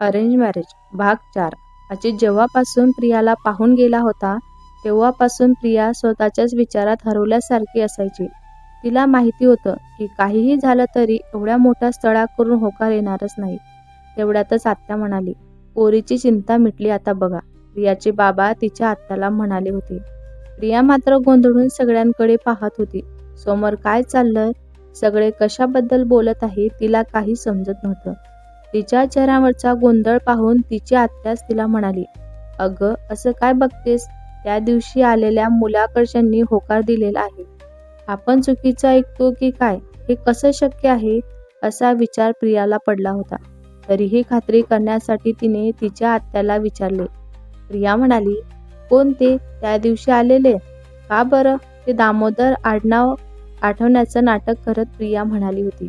Arrange marriage भाग 4. अजित जेव्हापासून प्रियाला पाहून गेला होता तेव्हापासून प्रिया स्वतःच्याच विचारात हरवल्यासारखी असायची. तिला माहिती होतं की काहीही झालं तरी एवढ्या मोठ्या स्थळा करून होकार येणारच नाही. तेवढ्यातच आत्या म्हणाली, पोरीची चिंता मिटली आता बघा. प्रियाचे बाबा तिच्या आत्याला म्हणाले होते. प्रिया मात्र गोंधळून सगळ्यांकडे पाहत होती. समोर काय चाललंय, सगळे कशाबद्दल बोलत आहे तिला काही समजत नव्हतं. तिच्या चेहऱ्यावरचा गोंधळ पाहून तिची आत्याच तिला म्हणाली, अगं असं काय बघतेस, त्या दिवशी आलेल्या मुलाकडच्यांनी होकार दिलेला आहे. आपण चुकीचं ऐकतो की काय, हे कसं शक्य आहे, असा विचार प्रियाला पडला होता. तरीही खात्री करण्यासाठी तिने तिच्या आत्याला विचारले. प्रिया म्हणाली, कोण ते त्या दिवशी आलेले? का बरं? ते दामोदर आडनाव आठवण्याचं नाटक करत प्रिया म्हणाली होती.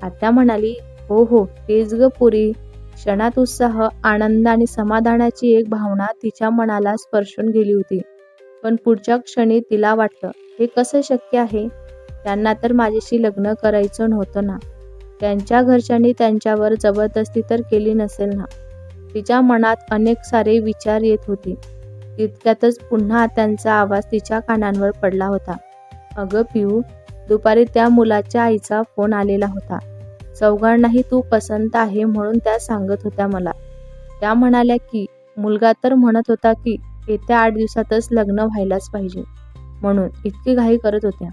आत्या म्हणाली, हो तेच ग पोरी. क्षणात उत्साह, आनंद आणि समाधानाची एक भावना तिच्या मनाला स्पर्शून गेली होती. पण पुढच्या क्षणी तिला वाटलं, हे कसं शक्य आहे? त्यांना तर माझ्याशी लग्न करायचं नव्हतं ना. त्यांच्या घरच्यांनी त्यांच्यावर जबरदस्ती तर केली नसेल ना. तिच्या मनात अनेक सारे विचार येत होते. तितक्यातच पुन्हा त्यांचा आवाज तिच्या कानांवर पडला होता. अगं पिऊ, दुपारी त्या मुलाच्या आईचा फोन आलेला होता. चौघांनाही तू पसंत आहे म्हणून त्या सांगत होत्या मला. त्या म्हणाल्या की मुलगा तर म्हणत होता की येत्या 8 दिवसातच लग्न व्हायलाच पाहिजे, म्हणून इतकी घाई करत होत्या.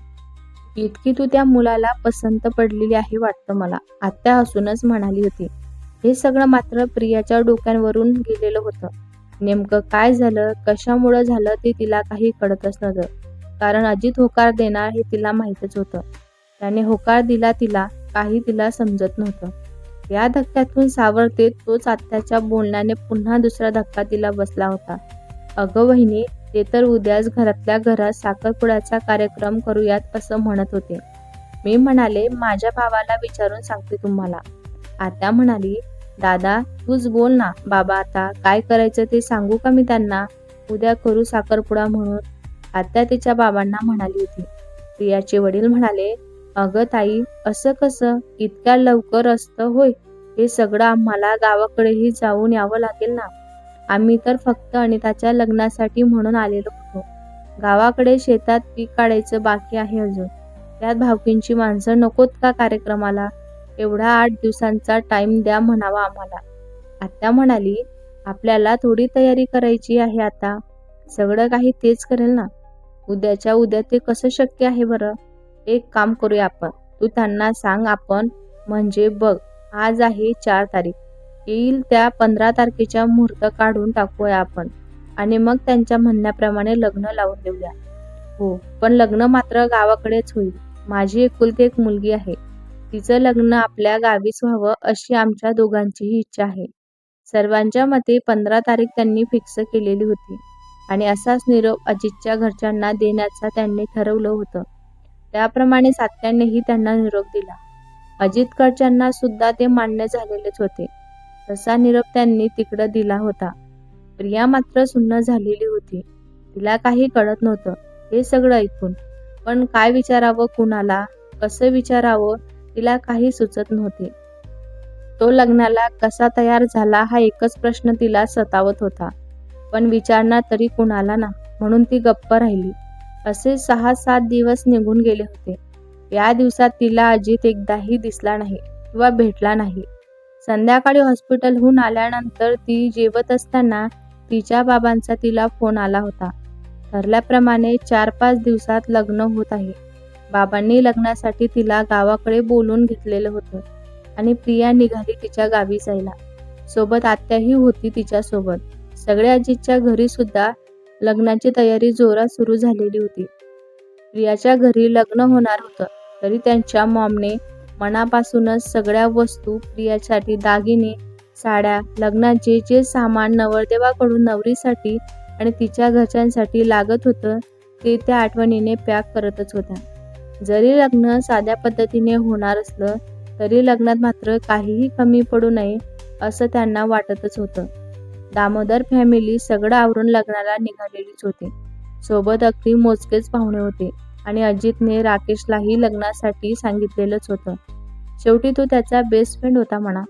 इतकी तू त्या मुलाला पसंत पडलेली आहे वाटतं मला, आत्या हसूनच म्हणाली होती. हे सगळं मात्र प्रियाच्या डोक्यांवरून गेलेलं होतं. नेमकं काय झालं, कशामुळं झालं ते तिला काही कळतच नव्हतं. कारण अजित होकार देणार हे तिला माहीतच होतं. त्याने होकार दिला तिला, काही तिला समजत नव्हतं. या धक्क्यातून सावरते तोच आत्याच्या बोलण्याने पुन्हा दुसरा धक्का तिला बसला होता. अगं वहिनी, ते तर उद्याच घरातल्या घरात साखरपुड्याचा कार्यक्रम करूयात असं म्हणत होते. मी म्हणाले, माझ्या भावाला विचारून सांगते तुम्हाला. आत्या म्हणाली, दादा तूच बोल ना बाबा, आता काय करायचं ते सांगू का मी त्यांना? उद्या करू साखरपुडा म्हणून, आत्या तिच्या बाबांना म्हणाली होती. प्रियाचे वडील म्हणाले, अगं ताई, असं कसं, इतक्या लवकर असतं होय? हे सगळं आम्हाला गावाकडेही जाऊन यावं लागेल ना. आम्ही तर फक्त अनिताच्या लग्नासाठी म्हणून आलेलो होतो. गावाकडे शेतात पीक काढायचं बाकी आहे अजून. त्यात भावकींची माणसं नकोत का कार्यक्रमाला? एवढा 8 दिवसांचा टाइम द्या म्हणावा आम्हाला. आत्या म्हणाली, आपल्याला थोडी तयारी करायची आहे आता. सगळं काही तेच करेल ना. उद्याच्या उद्या ते कसं शक्य आहे बरं? एक काम करूया आपण, तू त्यांना सांग आपण, म्हणजे बघ आज आहे 4 तारीख, येईल त्या 15 तारखेच्या मुहूर्त काढून टाकूया आपण आणि मग त्यांच्या म्हणण्याप्रमाणे लग्न लावून देऊया. हो, पण लग्न मात्र गावाकडेच होईल. माझी एकुलती एक मुलगी आहे. तिचं लग्न आपल्या गावीच व्हावं अशी आमच्या दोघांचीही इच्छा आहे. सर्वांच्या मते 15 तारीख त्यांनी फिक्स केलेली होती आणि असाच निरोप अजितच्या घरच्यांना देण्याचा त्यांनी ठरवलं होतं. त्याप्रमाणे आत्यानेही त्यांना निरोप दिला. अजितकडच्यांना सुद्धा ते मान्य झालेलेच होते. तसा निरोप त्यांनी तिकडं दिला होता. प्रिया मात्र सुन्न झालेली होती. तिला काही कळत नव्हतं हे सगळं ऐकून. पण काय विचारावं, कुणाला कसं विचारावं, तिला काही सुचत नव्हते. तो लग्नाला कसा तयार झाला हा एकच प्रश्न तिला सतावत होता. पण विचारणार तरी कुणाला ना, म्हणून ती गप्प राहिली. असे 6-7 दिवस निघून गेले होते. या दिवसात तिला अजित एकदाही दिसला नाही किंवा भेटला नाही. संध्याकाळी हॉस्पिटलहून आल्यानंतर ती जेवत असताना तिच्या बाबांचा तिला फोन आला होता. ठरल्याप्रमाणे 4-5 दिवसात लग्न होत आहे. बाबांनी लग्नासाठी तिला गावाकडे बोलून घेतलेलं होतं आणि प्रिया निघाली तिच्या गावी जायला. सोबत आत्याही होती तिच्यासोबत. सगळे अजितच्या घरी सुद्धा लग्नाची तयारी जोरात सुरू झालेली होती. प्रियाच्या घरी लग्न होणार होतं तरी त्यांच्या मॉमने मनापासूनच सगळ्या वस्तू प्रियासाठी, दागिने, साड्या, लग्नाचे जे सामान नवरदेवाकडून नवरीसाठी आणि तिच्या घरच्यांसाठी लागत होतं ते त्या आठवणीने पॅक करतच होत्या. जरी लग्न साध्या पद्धतीने होणार असलं तरी लग्नात मात्र काहीही कमी पडू नये असं त्यांना वाटतच होतं. दामोदर फॅमिली सगळं आवरून लग्नाला निघालेलीच होती. सोबत अगदी मोजकेच पाहुणे होते आणि अजितने राकेशलाही लग्नासाठी सांगितलेलंच होतं. शेवटी तो त्याचा बेस्ट फ्रेंड होता म्हणा.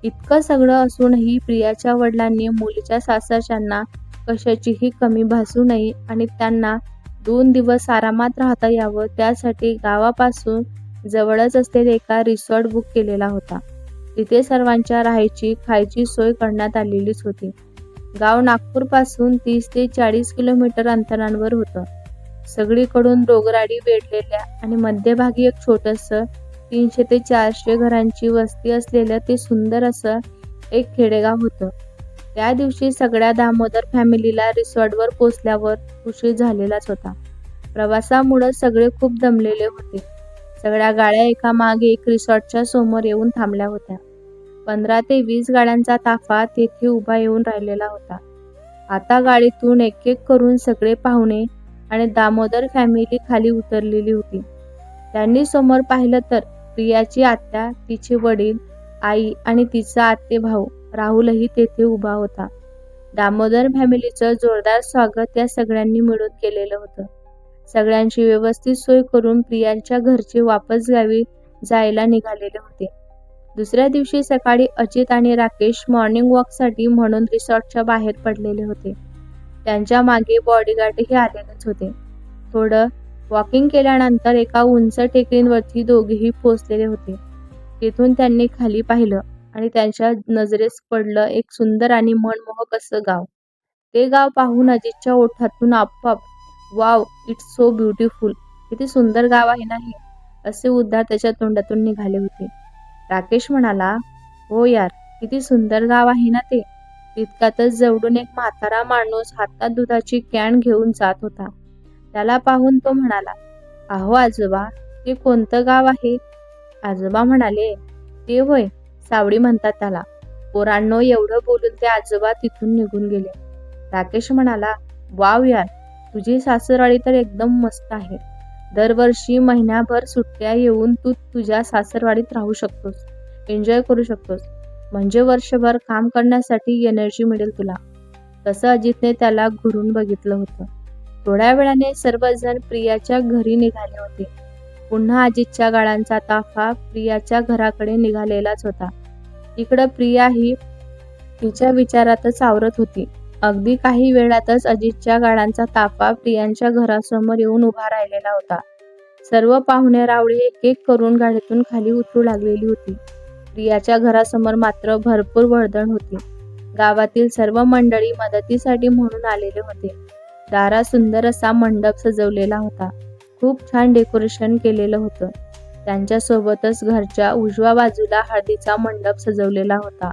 इतकं सगळं असूनही प्रियाच्या वडिलांनी मुलीच्या सासरच्यांना कशाचीही कमी भासू नये आणि त्यांना 2 दिवस आरामात राहता यावं त्यासाठी गावापासून जवळच असलेला एका रिसॉर्ट बुक केलेला होता. तिथे सर्वांच्या राहायची, खायची सोय करण्यात आलेलीच होती. गाव नागपूरपासून 30 ते 40 किलोमीटर अंतरावर होतं. सगळीकडून डोंगराळी वेढलेल्या आणि मध्यभागी एक छोटंसं 300 ते 400 घरांची वस्ती असलेलं ते सुंदर असं एक खेडेगाव होतं. त्या दिवशी सगळ्या दामोदर फॅमिलीला रिसॉर्टवर पोचल्यावर उशीर झालेलाच होता. प्रवासामुळं सगळे खूप दमलेले होते. सगळ्या गाड्या एकामागे एक रिसॉर्टच्या समोर येऊन थांबल्या होत्या. 15 ते 20 गाड्यांचा ताफा तेथे उभा येऊन राहिलेला होता. आता गाडीतून एक-एक करून सगळे पाहुणे आणि दामोदर फॅमिली खाली उतरलेली होती. त्यांनी समोर पाहिलं तर प्रियाची आत्या, तिचे वडील, आई आणि तिचा आत्तेभाऊ राहुलही तेथे उभा होता. दामोदर फॅमिलीचं जोरदार स्वागत या सगळ्यांनी मिळून केलेलं होतं. सगळ्यांची व्यवस्थित सोय करून प्रियांच्या घरचे वापस गावी जायला निघालेले होते. दुसऱ्या दिवशी सकाळी अजित आणि राकेश मॉर्निंग वॉकसाठी म्हणून रिसॉर्टच्या बाहेर पडलेले होते. त्यांच्या मागे बॉडीगार्डही आलेलेच होते. थोडं वॉकिंग केल्यानंतर एका उंच टेकडीवरती दोघेही पोहोचलेले होते. तिथून त्यांनी खाली पाहिलं आणि त्यांच्या नजरेस पडलं एक सुंदर आणि मनमोहक असं गाव. ते गाव पाहून अजितच्या ओठातून आपोआप "वाव, इट्स सो ब्युटिफुल! किती सुंदर गाव आहे ना हे!" असे उद्गार त्याच्या तोंडातून निघाले होते. राकेश म्हणाला, "हो यार, किती सुंदर गाव आहे ना ते!" तितक्यातच जवळून एक म्हातारा माणूस हातात दुधाची कॅन घेऊन जात होता. त्याला पाहून तो म्हणाला, "अहो आजोबा, ते कोणतं गाव आहे?" आजोबा म्हणाले, "ते होय, सावडी म्हणतात त्याला." पोरांनो, एवढं बोलून ते आजोबा तिथून निघून गेले. राकेश म्हणाला, "वाव यार, तुझी सासरवाडी तर एकदम मस्त आहे. दरवर्षी महिन्याभर सुट्ट्या येऊन तू तुझ्या सासरवाडीत राहू शकतोस, एन्जॉय करू शकतोस. म्हणजे वर्षभर काम करण्यासाठी एनर्जी मिळेल तुला." तसं अजितने त्याला घुरून बघितलं होतं. थोड्या वेळाने सर्वजण प्रियाच्या घरी निघाले होते. पुन्हा अजितच्या गाड्यांचा ताफा प्रियाच्या घराकडे निघालेलाच होता. इकडं प्रिया ही तिच्या विचारातच आवरत होती. अगदी काही वेळातच अजितच्या गाड्यांचा ताफा प्रियांच्या घरासमोर येऊन उभा राहिलेला होता. सर्व पाहुणे रावळे एक-एक करून गाडीतून खाली उतरू लागलेली होती. प्रियाच्या घरासमोर मात्र भरपूर वर्दळ होती. गावातील सर्व मंडळी मदतीसाठी म्हणून आलेले होते. दारात सुंदर असा मंडप सजवलेला होता. खूप छान डेकोरेशन केलेलं होतं. त्यांच्यासोबतच घरच्या उजव्या बाजूला हळदीचा मंडप सजवलेला होता.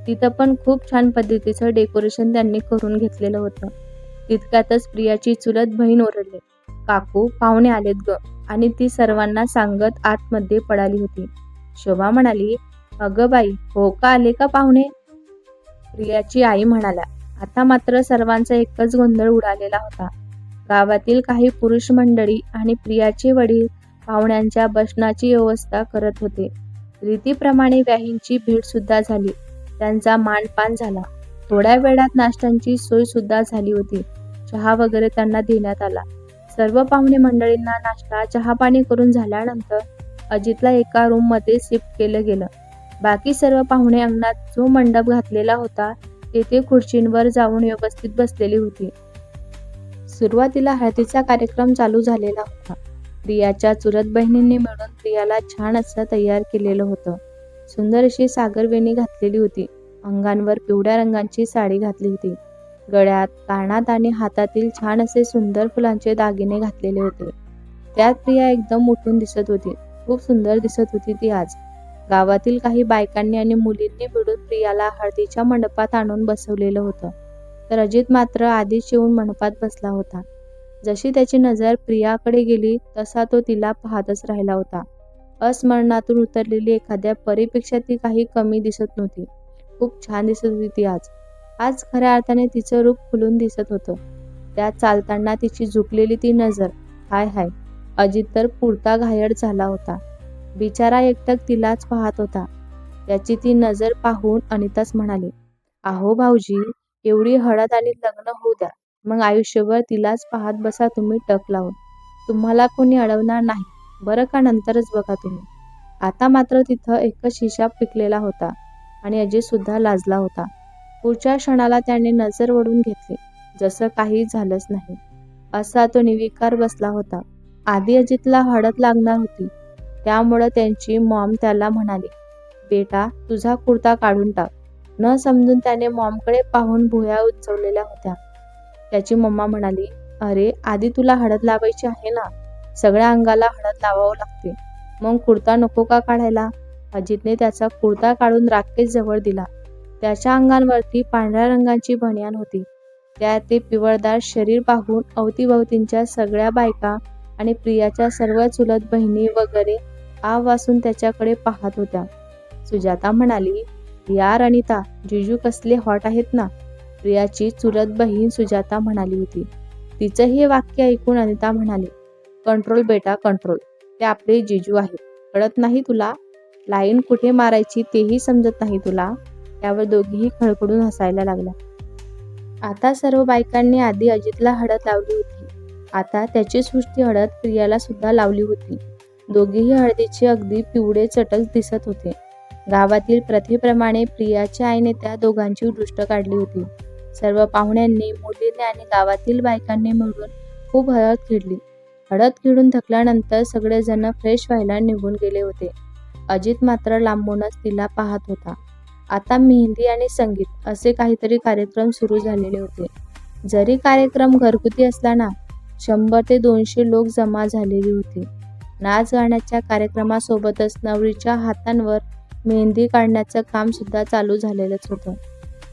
तिथं पण खूप छान पद्धतीचं डेकोरेशन त्यांनी करून घेतलेलं होतं. तितक्यातच प्रियाची चुलत बहीण ओरडली, "काकू, पाहुणे आलेत ग." आणि ती सर्वांना सांगत आतमध्ये पळाली होती. शोभा म्हणाली, "अगं बाई, हो का, आले का पाहुणे?" प्रियाची आई म्हणाल्या. आता मात्र सर्वांचा एकच गोंधळ उडालेला होता. गावातील काही पुरुष मंडळी आणि प्रियाचे वडील पाहुण्यांच्या बसण्याची व्यवस्था करत होते. रीतीप्रमाणे व्याहींची भेट सुद्धा झाली. त्यांचा मानपान झाला. थोड्या वेळात नाश्त्यांची सोय सुद्धा झाली होती. चहा वगैरे त्यांना देण्यात आला. सर्व पाहुणे मंडळींना नाश्ता, चहापाणी करून झाल्यानंतर अजितला एका रूममध्ये शिफ्ट केलं गेलं. बाकी सर्व पाहुणे अंगणात जो मंडप घातलेला होता तेथे खुर्चींवर जाऊन व्यवस्थित बसलेली होती. सुरुवातीला हळदीचा कार्यक्रम चालू झालेला होता. प्रियाच्या चुलत बहिणींनी मिळून प्रियाला छान असं तयार केलेलं होतं. सुंदर अशी सागरवेणी घातलेली होती. अंगांवर पिवळ्या रंगाची साडी घातली होती. गळ्यात, कानात आणि हातातील छान असे सुंदर फुलांचे दागिने घातलेले होते. त्यात प्रिया एकदम उठून दिसत होती. खूप सुंदर दिसत होती ती आज. गावातील काही बायकांनी आणि मुलींनी मिळून प्रियाला हळदीच्या मंडपात आणून बसवलेलं होतं. तर अजित मात्र आधीच येऊन मंडपात बसला होता. जशी त्याची नजर प्रियाकडे गेली तसा तो तिला पाहतच राहिला होता. अस्मरणातून उतरलेली एखाद्या परीपेक्षा ती काही कमी दिसत नव्हती. खूप छान दिसत होती ती आज. आज खऱ्या अर्थाने तिचं रूप खुलून दिसत होतं. त्यात चालताना तिची झुकलेली ती नजर, हाय हाय, अजित तर पुरता घायल झाला होता. बिचारा एकटक तिलाच पाहत होता. त्याची ती नजर पाहून अनिताच म्हणाली, "अहो भाऊजी, एवढी हळद आणि लग्न होऊ द्या, मग आयुष्यभर तिलाच पाहत बसा तुम्ही टक लावून. तुम्हाला कोणी अडवणार नाही बरं का, नंतरच बघा तुम्ही." आता मात्र तिथं एकच हिशा पिकलेला होता. आणि अजित सुद्धा लाजला होता. पुढच्या क्षणाला त्याने नजर वळवून घेतली, जसं काही झालंच नाही. असा तो निर्विकार बसला होता. आधी अजितला हळद लागणार होती, त्यामुळं त्यांची मॉम त्याला म्हणाली, बेटा तुझा कुर्ता काढून टाक. न समजून त्याने मॉमकडे पाहून भुवया उंचवलेल्या होत्या. त्याची मम्मा म्हणाली, अरे आधी तुला हळद लावायची आहे ना, सगळ्या अंगाला हळद लावावं लागते, मग कुर्ता नको का काढायला? अजितने त्याचा कुर्ता काढून राकेश जवळ दिला. त्याच्या अंगावरती पांढऱ्या रंगाची बनियान होती. त्यात ते पिवळदार शरीर पाहून अवतीभवतींच्या सगळ्या बायका आणि प्रियाच्या सर्व चुलत बहिणी वगैरे आव वासून त्याच्याकडे पाहत होत्या. सुजाता म्हणाली, यार अनिता, जिजू कसले हॉट आहेत ना. प्रियाची चुलत बहीण सुजाता म्हणाली होती. तिचं हे वाक्य ऐकून अनिता म्हणाली, कंट्रोल बेटा कंट्रोल, ते आपले जिजू आहेत, कळत नाही तुला? लाईन कुठे मारायची तेही समजत नाही तुला? त्यावर दोघीही खळखळून हसायला लागल्या. आता सर्व बायकांनी आधी अजितला हळद लावली होती. आता त्याची सृष्टी हळद प्रियाला सुद्धा लावली होती. दोघेही हळदीचे अगदी पिवळे चटक दिसत होते. गावातील प्रथेप्रमाणे प्रियाच्या आईने त्या दोघांची दृष्ट काढली होती. सर्व पाहुण्यांनी, मुलींनी आणि गावातील बायकांनी मिळून खूप हळद खेळली. हळद खेळून थकल्यानंतर सगळेजण फ्रेश व्हायला निघून गेले होते. अजित मात्र लांबूनच तिला पाहत होता. आता मेहंदी आणि संगीत असे काहीतरी कार्यक्रम सुरू झालेले होते. जरी कार्यक्रम घरगुती असला ना, 100 ते 200 लोक जमा झालेली होते. नाच गाण्याच्या कार्यक्रमासोबतच नवरीच्या हातांवर मेहंदी काढण्याचं काम सुद्धा चालू झालेलंच होतं.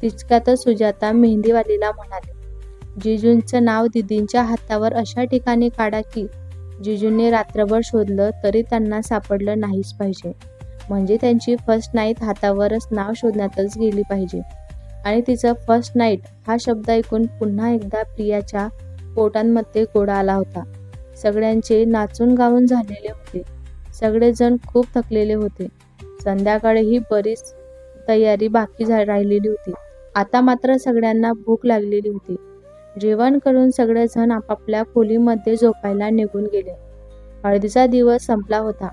तितक्यातच सुजाता मेहंदीवालीला म्हणाली, जिजूंचं नाव दीदींच्या हातावर अशा ठिकाणी काढा की जिजूंनी रात्रभर शोधलं तरी त्यांना सापडलं नाहीच पाहिजे. म्हणजे त्यांची फर्स्ट नाईट हातावरच नाव शोधण्यातच गेली पाहिजे. आणि तिचं फर्स्ट नाईट हा शब्द ऐकून पुन्हा एकदा प्रियाच्या पोटांमध्ये गोळा आला होता. सगळ्यांचे नाचून गाऊन झालेले होते. सगळेजण खूप थकलेले होते. संध्याकाळीही बरीच तयारी बाकी राहिलेली होती. आता मात्र सगळ्यांना भूक लागलेली होती. जेवण करून सगळेजण आपापल्या खोलीमध्ये झोपायला निघून गेले. हळदीचा दिवस संपला होता.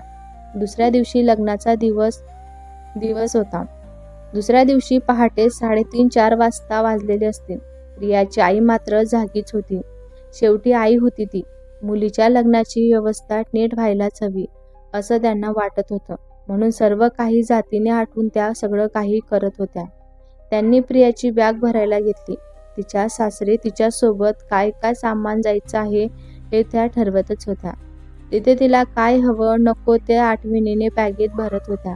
दुसऱ्या दिवशी लग्नाचा दिवस होता. दुसऱ्या दिवशी पहाटे 3:30-4 वाजता वाजलेले असतील. प्रियाची आई मात्र जागीच होती. शेवटी आई होती ती. मुलीच्या लग्नाची व्यवस्था नीट व्हायलाच हवी असं त्यांना वाटत होतं. म्हणून सर्व काही जातीने आठवून त्या सगळं काही करत होत्या. त्यांनी प्रियाची बॅग भरायला घेतली. तिच्या सासरी तिच्यासोबत काय काय सामान जायचं आहे हे त्या ठरवतच होत्या. तिथे तिला काय हवं नको ते आठवणीने बॅगेत भरत होत्या.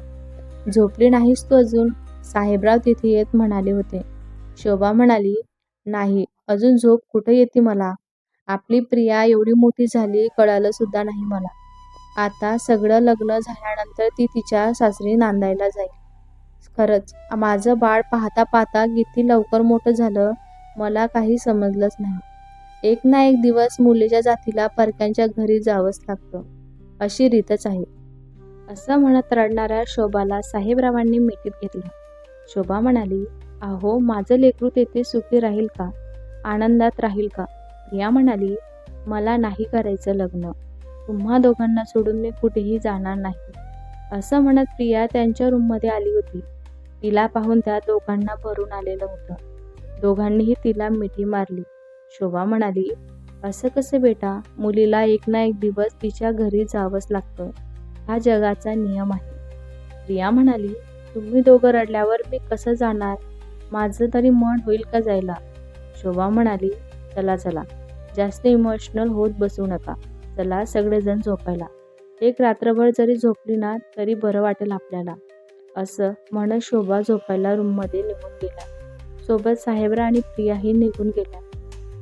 झोपली नाहीस तू अजून? साहेबराव तिथे येत म्हणाले होते. शोभा म्हणाली, नाही अजून झोप कुठे येते मला. आपली प्रिया एवढी मोठी झाली कळालं सुद्धा नाही मला. आता सगळं लग्न झाल्यानंतर ती तिच्या सासरी नांदायला जाईल. खरंच माझं बाळ पाहता पाहता किती लवकर मोठं झालं मला काही समजलंच नाही. एक ना एक दिवस मुलीच्या जातीला परक्यांच्या घरी जावंच लागतं, अशी रीतच आहे. असं म्हणत रडणाऱ्या शोभाला साहेबरावांनी मिठीत घेतलं. शोभा म्हणाली, अहो माझं लेकरू तेथे सुखी राहील का, आनंदात राहील का? प्रिया म्हणाली, मला नाही करायचं लग्न. तुम्हा दोघांना सोडून मी कुठेही जाणार नाही. असं म्हणत प्रिया त्यांच्या रूममध्ये आली होती. तिला पाहून त्या दोघांना भरून आलेलं होतं. दोघांनीही तिला मिठी मारली. शोभा म्हणाली, असं कसं बेटा, मुलीला एक ना एक दिवस तिच्या घरी जावंच लागतं, हा जगाचा नियम आहे. प्रिया म्हणाली, तुम्ही दोघं रडल्यावर मी कसं जाणार, माझं तरी मन होईल का जायला? शोभा म्हणाली, चला चला, जास्त इमोशनल होत बसू नका, चला सगळेजण झोपायला. एक रात्रभर जरी झोपली ना तरी बरं वाटेल आपल्याला. असं म्हणत शोभा झोपायला रूममध्ये निघून गेला. सोबत साहेबरा आणि प्रियाही निघून गेल्या.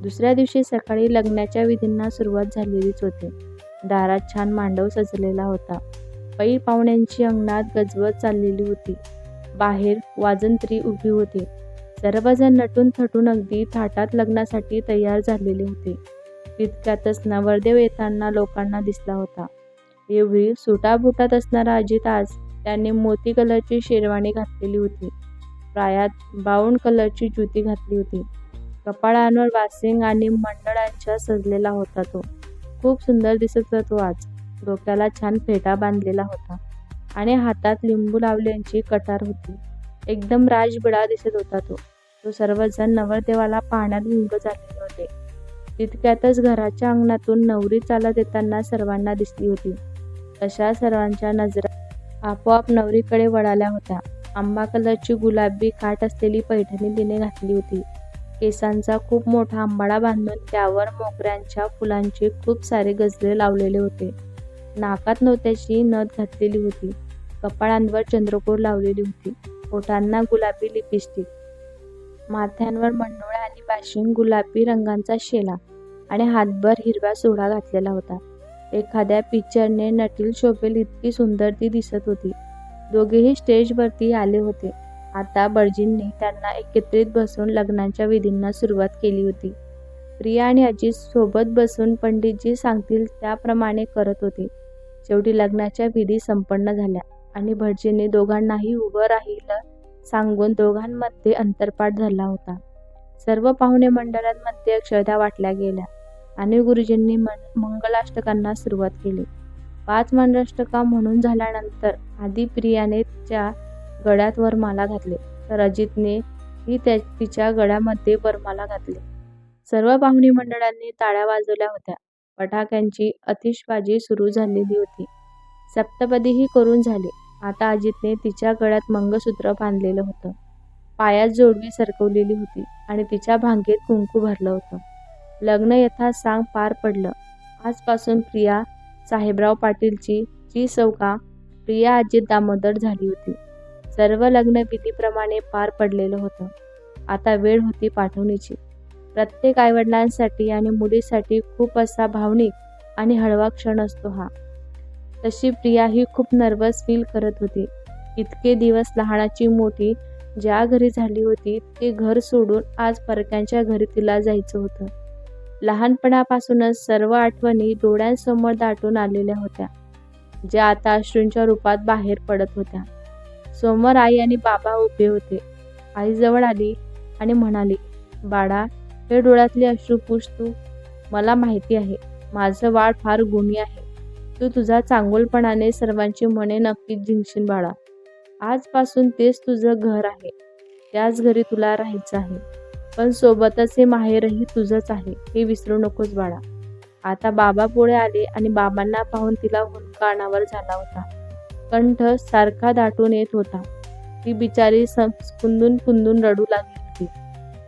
दुसऱ्या दिवशी सकाळी लग्नाच्या विधींना सुरुवात झालेलीच होती. दारात छान मांडव सजलेला होता. पै पाहुण्यांची अंगणात गजबज चाललेली होती. बाहेर वाजंत्री उभी होती. सर्वजण नटून थटून अगदी थाटात लग्नासाठी तयार झालेले होते. तितक्यातच नवरदेव येताना लोकांना दिसला होता. एवढी सुटाबुटात असणारा अजित आज त्याने मोती कलरची शेरवानी घातलेली होती. पायात ब्राऊन कलरची जुती घातली होती. कपाळांवर वासिंग आणि मंडळांच्या सजलेला होता तो. खूप सुंदर दिसत होता तो आज. डोक्याला छान फेटा बांधलेला होता आणि हातात लिंबू लावल्यांची कटार होती. एकदम राजबिडा दिसत होता तो. तो सर्वजण नवरदेवाला पाहण्यात गुंग झालेले होते. तितक्यातच घराच्या अंगणातून नवरी चालत येताना सर्वांना दिसली होती. तशा सर्वांच्या नजरा आपोआप नवरीकडे वळाल्या होत्या. आंबा कलरची गुलाबी काठ असलेली पैठणी तिने घातली होती. केसांचा खूप मोठा अंबाडा बांधून त्यावर मोगऱ्यांच्या फुलांचे खूप सारे गजरे लावलेले होते. नाकात मोत्याची नथ घातलेली होती. कपाळांवर चंद्रकोर लावलेली होती. ओठांना गुलाबी लिपस्टिक, माथ्यांवर मंडोळ्या आणि बाशिंग गुलाबी रंगांचा शेला आणि हातभर हिरवा सोडा घातलेला होता. एखाद्या पिक्चरने नटील शोभेल इतकी सुंदर ती दिसत होती. दोघेही स्टेजवरती आले होते. आता भटजींनी त्यांना एकत्रित बसवून लग्नाच्या विधींना सुरुवात केली होती. प्रिया आणि अजित सोबत बसून पंडितजी सांगतील त्याप्रमाणे करत होते. शेवटी लग्नाच्या विधी संपन्न झाल्या आणि भटजींनी दोघांनाही उभं राहिलं सांगून दोघांमध्ये अंतरपाठ झाला होता. सर्व पाहुणे मंडळांमध्ये अक्षता वाटल्या गेल्या आणि गुरुजींनी मंगलाष्टकांना सुरुवात केली. 5 मंगलाष्टका म्हणून झाल्यानंतर आधी प्रियाने तिच्या गळ्यात वरमाला घातले, तर अजितने तिच्या गळ्यामध्ये वरमाला घातले. सर्व पाहुणे मंडळांनी टाळ्या वाजवल्या होत्या. फटाक्यांची आतिषबाजी सुरू झालेली होती. सप्तपदीही करून झाली. आता अजितने तिच्या गळ्यात मंगळसूत्र बांधलेलं होतं. पायात जोडवी सरकवलेली होती आणि तिच्या भांगेत कुंकू भरलं होतं. लग्न यथासांग पार पडलं. आजपासून प्रिया साहेबराव पाटीलची जी सौका प्रिया अजित दामोदर झाली होती. सर्व लग्न विधीप्रमाणे पार पडलेलं होतं. आता वेळ होती पाठवणीची. प्रत्येक आईवडिलांसाठी आणि मुलीसाठी खूप असा भावनिक आणि हळवा क्षण असतो हा. तशी प्रिया ही खूप नर्वस फील करत होती. इतके दिवस लहानाची मोठी ज्या घरी झाली होती ते घर सोडून आज परक्यांच्या घरी तिला जायचं होतं. लहानपणापासूनच सर्व आठवणी डोळ्यांसमोर दाटून आलेल्या होत्या, ज्या आता अश्रूंच्या रूपात बाहेर पडत होत्या. समोर आई आणि बाबा उभे होते. आई जवळ आली आणि म्हणाली, बाळा, हे डोळ्यातले अश्रू पुस तू. मला माहिती आहे माझं बाळ फार गुणी आहे. तू तुझा चांगुलपणाने सर्वांची मने नक्कीच जिंकशील बाळा. आजपासून तेच तुझं घर आहे. त्याच घरी तुला राहायचं आहे. पण सोबतच हे माहेरही तुझंच आहे, हे विसरू नकोस बाळा. आता बाबा पुढे आले आणि बाबांना पाहून तिला हुंदका अनावर झाला होता. कंठ सारखा दाटून येत होता. ती बिचारी कुंदून कुंदून रडू लागली होती.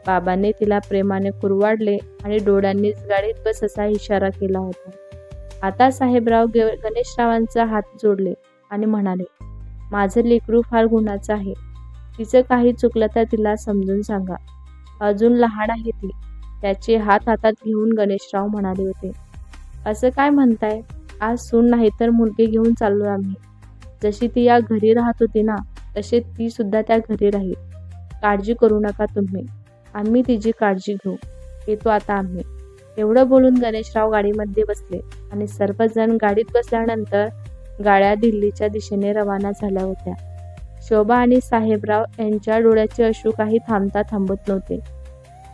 बाबांनी तिला प्रेमाने कुरवाडले आणि डोळ्यांनीच गाडीत बस असा इशारा केला होता. आता साहेबराव गणेशरावांचा हात जोडले आणि म्हणाले, माझं लेकरू फार गुणाचं आहे. तिचं काही चुकलं तर तिला समजून सांगा. अजून लहान आहे ती. त्याचे हात हातात घेऊन गणेशराव म्हणाले होते, असं काय म्हणताय? आज सून नाही तर मुलगी घेऊन चाललो आम्ही. जशी ती या घरी राहत होती ना, तसे ती सुद्धा त्या घरी राहील. काळजी करू नका तुम्ही. आम्ही तिची काळजी घेऊ. येतो आता आम्ही. एवढं बोलून गणेशराव गाडीमध्ये बसले आणि सर्वजण गाडीत बसल्यानंतर गाड्या दिल्लीच्या दिशेने रवाना झाल्या होत्या. शोभा आणि साहेबराव यांच्या डोळ्याचे अश्रू काही थांबता थांबत नव्हते.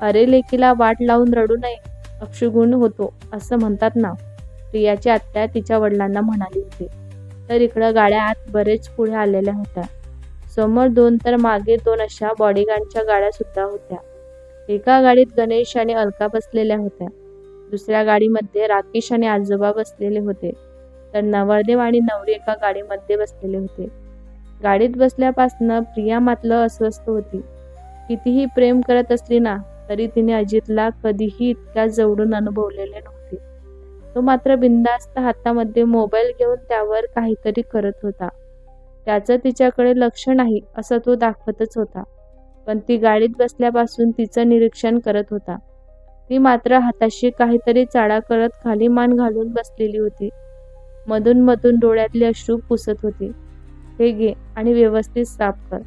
अरे, लेकीला वाट लावून रडू नये, अक्षुगुण होतो असं म्हणतात ना, प्रियाची आत्या तिच्या वडिलांना म्हणाली होती. तर इकडं गाड्या आत बरेच पुढे आलेल्या होत्या. समोर 2 तर मागे 2 अशा बॉडीगार्डच्या गाड्या सुद्धा होत्या. एका गाडीत गणेश आणि अलका बसलेल्या होत्या. दुसऱ्या गाडीमध्ये राकेश आणि आजोबा बसलेले होते. तर नवरदेव आणि नवरी एका गाडीमध्ये बसलेले होते. गाडीत बसल्यापासून प्रिया मात्र अस्वस्थ होती. कितीही प्रेम करत असली ना, तरी तिने अजितला कधीही इतक्या जवळून अनुभवलेले नव्हते. तो मात्र बिनधास्त हातामध्ये मोबाईल घेऊन त्यावर काहीतरी करत होता. त्याचं तिच्याकडे लक्ष नाही असं तो दाखवतच होता. पण ती गाडीत बसल्यापासून तिचं निरीक्षण करत होता. ती मात्र हाताशी काहीतरी चाळा करत खाली मान घालून बसलेली होती. मधून मधून डोळ्यातले अश्रू पुसत होती. हे घे आणि व्यवस्थित साफ कर.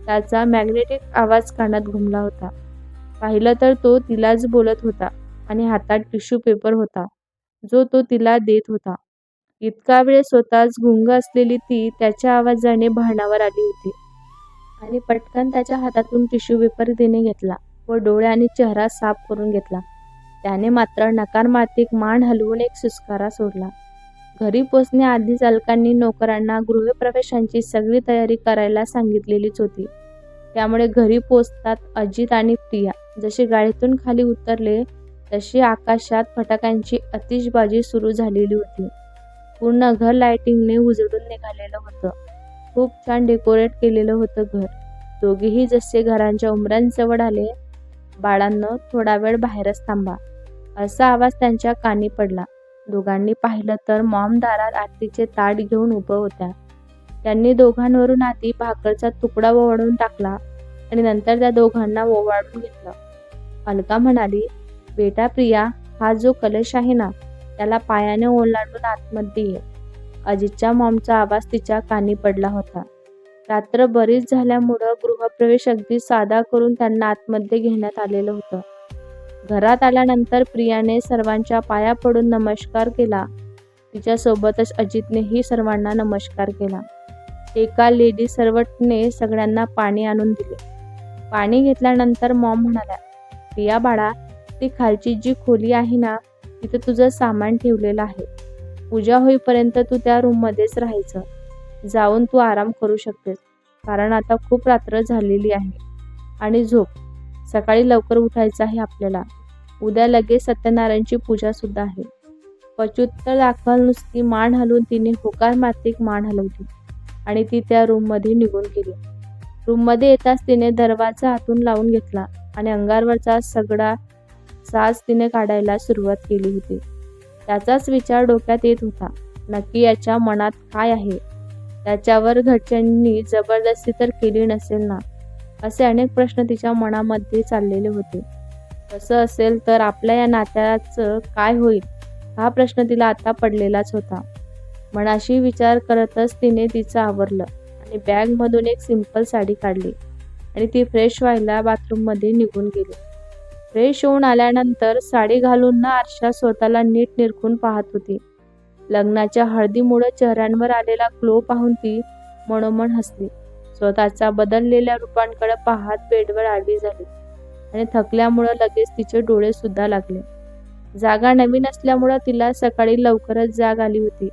त्याचा मॅग्नेटिक आवाज कानात घुमला होता. पाहिलं तर तो तिलाच बोलत होता आणि हातात टिश्यू पेपर होता, जो तो तिला देत होता. इतका वेळ स्वतःच गुंग असलेली ती त्याच्या आवाजाने भानावर आली होती आणि पटकन त्याच्या हातातून टिश्यू पेपर तिने घेतला व डोळे आणि चेहरा साफ करून घेतला. त्याने मात्र नकारमातिक मान हलवून एक सुस्कारा सोडला. घरी पोचण्याआधीच अलकांनी नोकरांना गृहप्रवेशांची सगळी तयारी करायला सांगितलेलीच होती. त्यामुळे घरी पोचतात अजित आणि प्रिया जसे गाडीतून खाली उतरले तशी आकाशात फटाक्यांची आतिषबाजी सुरू झालेली होती. पूर्ण घर लाइटिंगने उजळून निघालेलं होतं. खूप छान डेकोरेट केलेलं होतं घर. दोघेही जसे घराच्या उंबऱ्यांजवळ आले, बाळांनो थोडा वेळ बाहेरच थांबा, असा आवाज त्यांच्या कानी पडला. दोघांनी पाहिलं तर मॉम दारात आरतीचे ताट घेऊन उभं होत्या. त्यांनी दोघांवरून आधी भाकरचा तुकडा ओवाळून टाकला आणि नंतर त्या दोघांना ओवाळून घेतलं. अलका म्हणाली, बेटा प्रिया, हा जो कलश आहे ना, त्याला पायाने ओलांडून आतमध्ये ये. अजितच्या मॉमचा आवाज तिच्या कानी पडला होता. रात्र बरीच झाल्यामुळं गृहप्रवेश अगदी साधा करून त्यांना आतमध्ये घेण्यात आलेलं होतं. घरात आल्यानंतर प्रियाने सर्वांच्या पाया पडून नमस्कार केला. तिच्यासोबतच अजितनेही सर्वांना नमस्कार केला. एका लेडी सर्वंटने सगळ्यांना पाणी आणून दिले. पाणी घेतल्यानंतर मॉम म्हणाल्या, प्रिया बाळा, ती खालची जी खोली आहे ना, तिथे तुझं सामान ठेवलेलं आहे. पूजा होईपर्यंत तू त्या रूममध्येच राहायचं. जाऊन तू आराम करू शकतेस, कारण आता खूप रात्र झालेली आहे. आणि झोप, सकाळी लवकर उठायचं आहे आपल्याला. उद्या लगेच सत्यनारायणची पूजा सुद्धा आहे. पचूत्तर दाखल नुसती मान हलवून तिने होकार मात्रिक मान हलवली आणि ती त्या रूममध्ये निघून गेली. रूममध्ये येताच तिने दरवाजा आतून लावून घेतला आणि अंगावरचा सगळा साज तिने काढायला सुरुवात केली होती. त्याचाच विचार डोक्यात येत होता. नक्की याच्या मनात काय आहे? त्याच्यावर घरच्यांनी जबरदस्ती तर केली नसेल ना? असे अनेक प्रश्न तिच्या मनामध्ये चाललेले होते. तसं असेल तर आपल्या या नात्याचं काय होईल, हा प्रश्न तिला आता पडलेलाच होता. मनाशी विचार करतच तिने तिचं आवरलं आणि बॅगमधून एक सिंपल साडी काढली आणि ती फ्रेश व्हायला बाथरूममध्ये निघून गेली. फ्रेश होऊन आल्यानंतर साडी घालून ना आरशात स्वतःला नीट निरखून पाहत होती. लग्नाच्या हळदीमुळे चेहऱ्यांवर आलेला ग्लो पाहून ती मनोमन हसली. स्वतःच्या बदललेल्या रूपांकडे पाहत बेडवर आडवी झाली आणि थकल्यामुळं लगेच तिचे डोळे सुद्धा लागले. जागा नवीन असल्यामुळं तिला सकाळी लवकरच जाग आली होती.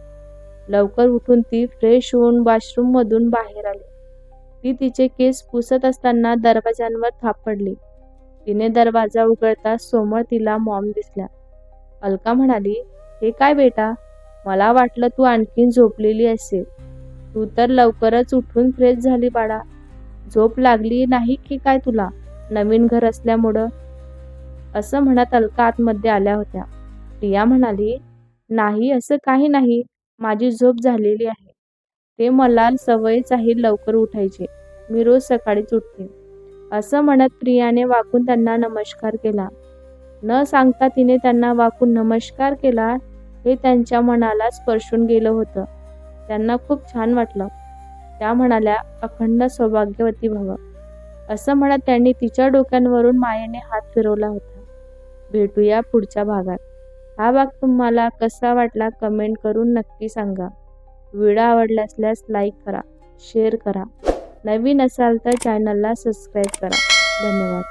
लवकर उठून ती फ्रेश होऊन वॉशरूममधून बाहेर आली. ती तिचे केस पुसत असताना दरवाजांवर थापडली. तिने दरवाजा उघडताच समोर तिला मॉम दिसल्या. अलका म्हणाली, हे काय बेटा, मला वाटलं तू आणखीन झोपलेली असेल. तू तर लवकरच उठून फ्रेश झाली बाळा. झोप लागली नाही की काय तुला, नवीन घर असल्यामुळं? असं म्हणत अलका आतमध्ये आल्या होत्या. प्रिया म्हणाली, नाही असं काही नाही, माझी झोप झालेली आहे. ते मला सवयच आहे लवकर उठायची. मी रोज सकाळीच उठते. असं म्हणत प्रियाने वाकून त्यांना नमस्कार केला. न सांगता तिने त्यांना वाकून नमस्कार केला हे त्यांच्या मनाला स्पर्शून गेलं होतं. त्यांना खूप छान वाटलं. त्या म्हणाल्या, अखंड सौभाग्यवती भव. असं म्हणत त्यांनी तिच्या डोक्यांवरून मायेने हात फिरवला होता. भेटूया पुढच्या भागात. हा भाग तुम्हाला कसा वाटला कमेंट करून नक्की सांगा. व्हिडिओ आवडला असल्यास लाईक करा, शेअर करा. नवीन असाल तर चॅनलला सबस्क्राईब करा. धन्यवाद.